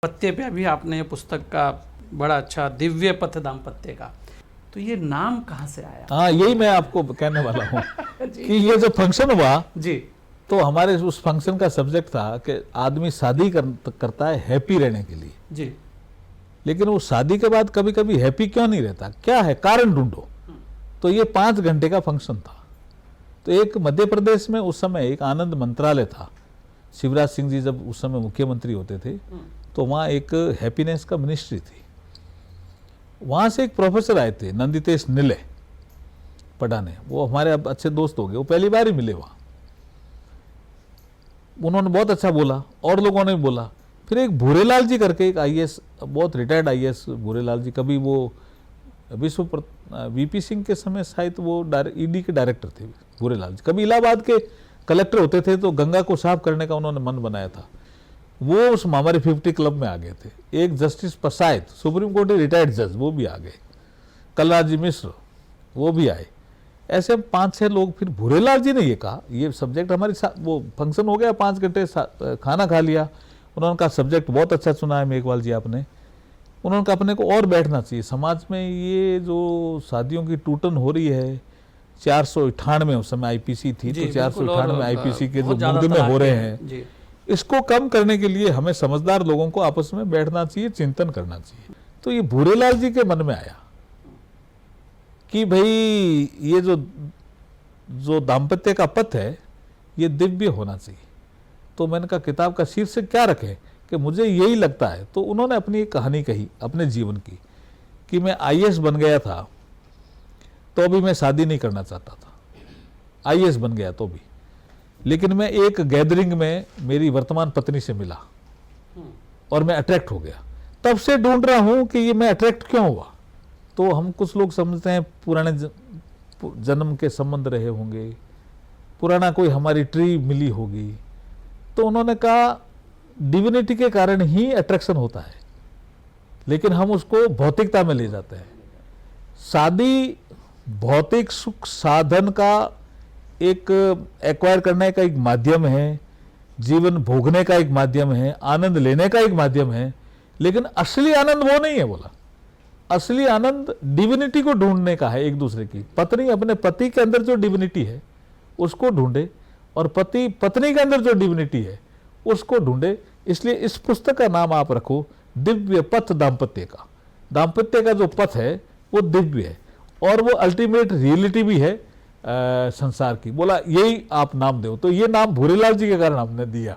पत्ते पे अभी आपने ये पुस्तक का बड़ा अच्छा दिव्य पथ दाम्पत्य का, तो ये नाम कहाँ से आया? हाँ, यही मैं आपको कहने वाला हूँ जी कि ये जो फंक्शन हुआ जी तो हमारे उस फंक्शन का सब्जेक्ट था कि आदमी शादी करता है हैप्पी रहने के लिए, जी लेकिन वो शादी के बाद कभी कभी हैप्पी क्यों नहीं रहता, क्या है कारण ढूंढो। तो ये 5 घंटे का फंक्शन था। तो एक मध्य प्रदेश में उस समय एक आनंद मंत्रालय था, शिवराज सिंह जी जब उस समय मुख्यमंत्री होते थे, तो वहाँ एक हैप्पीनेस का मिनिस्ट्री थी। वहाँ से एक प्रोफेसर आए थे नंदितेश निले पढ़ाने, वो हमारे अब अच्छे दोस्त हो गए, वो पहली बार ही मिले वहाँ। उन्होंने बहुत अच्छा बोला और लोगों ने भी बोला। फिर एक भूरेलाल जी करके एक आईएएस, बहुत रिटायर्ड आईएएस भूरेलाल जी, कभी वो वीपी सिंह के समय शायद वो ईडी के डायरेक्टर थे भूरेलाल जी, कभी इलाहाबाद के कलेक्टर होते थे, तो गंगा को साफ करने का उन्होंने मन बनाया था। वो उस हमारे 50 क्लब में आ गए थे। एक जस्टिस पसायत, सुप्रीम कोर्ट के रिटायर्ड जज, वो भी आ गए। कलराज मिश्र वो भी आए। ऐसे 5-6 लोग। फिर भूरेलाल जी ने ये कहा, ये सब्जेक्ट हमारे साथ, वो फंक्शन हो गया, 5 घंटे खाना खा लिया। उन्होंने कहा सब्जेक्ट बहुत अच्छा चुना है मेघवाल जी आपने। उन्होंने कहा अपने को और बैठना चाहिए समाज में, ये जो शादियों की टूटन हो रही है, 498 उस समय आईपीसी थी, तो 498 आईपीसी के जो मुकदमे हो रहे हैं, इसको कम करने के लिए हमें समझदार लोगों को आपस में बैठना चाहिए, चिंतन करना चाहिए। तो ये भूरेलाल जी के मन में आया कि भाई ये जो दाम्पत्य का पथ है ये दिव्य होना चाहिए। तो मैंने कहा किताब का शीर्षक क्या रखें, कि मुझे यही लगता है। तो उन्होंने अपनी एक कहानी कही अपने जीवन की, कि मैं आईएएस बन गया था तो भी मैं शादी नहीं करना चाहता था, आईएएस बन गया तो भी, लेकिन मैं एक गैदरिंग में मेरी वर्तमान पत्नी से मिला और मैं अट्रैक्ट हो गया। तब से ढूंढ रहा हूं कि ये मैं अट्रैक्ट क्यों हुआ। तो हम कुछ लोग समझते हैं पुराने जन्म के संबंध रहे होंगे, पुराना कोई हमारी ट्री मिली होगी। तो उन्होंने कहा डिविनिटी के कारण ही अट्रैक्शन होता है, लेकिन हम उसको भौतिकता में ले जाते हैं। शादी भौतिक सुख साधन का एक एक्वायर करने का एक माध्यम है, जीवन भोगने का एक माध्यम है, आनंद लेने का एक माध्यम है, लेकिन असली आनंद वो नहीं है। बोला असली आनंद डिविनिटी को ढूंढने का है, एक दूसरे की। पत्नी अपने पति के अंदर जो डिविनिटी है उसको ढूंढे, और पति पत्नी के अंदर जो डिविनिटी है उसको ढूंढे। इसलिए इस पुस्तक का नाम आप रखो दिव्य पथ दाम्पत्य का। दाम्पत्य का जो पथ है वो दिव्य है, और वो अल्टीमेट रियलिटी भी है संसार की। बोला यही आप नाम दो, तो ये नाम भूरेलाल जी के कारण हमने दिया।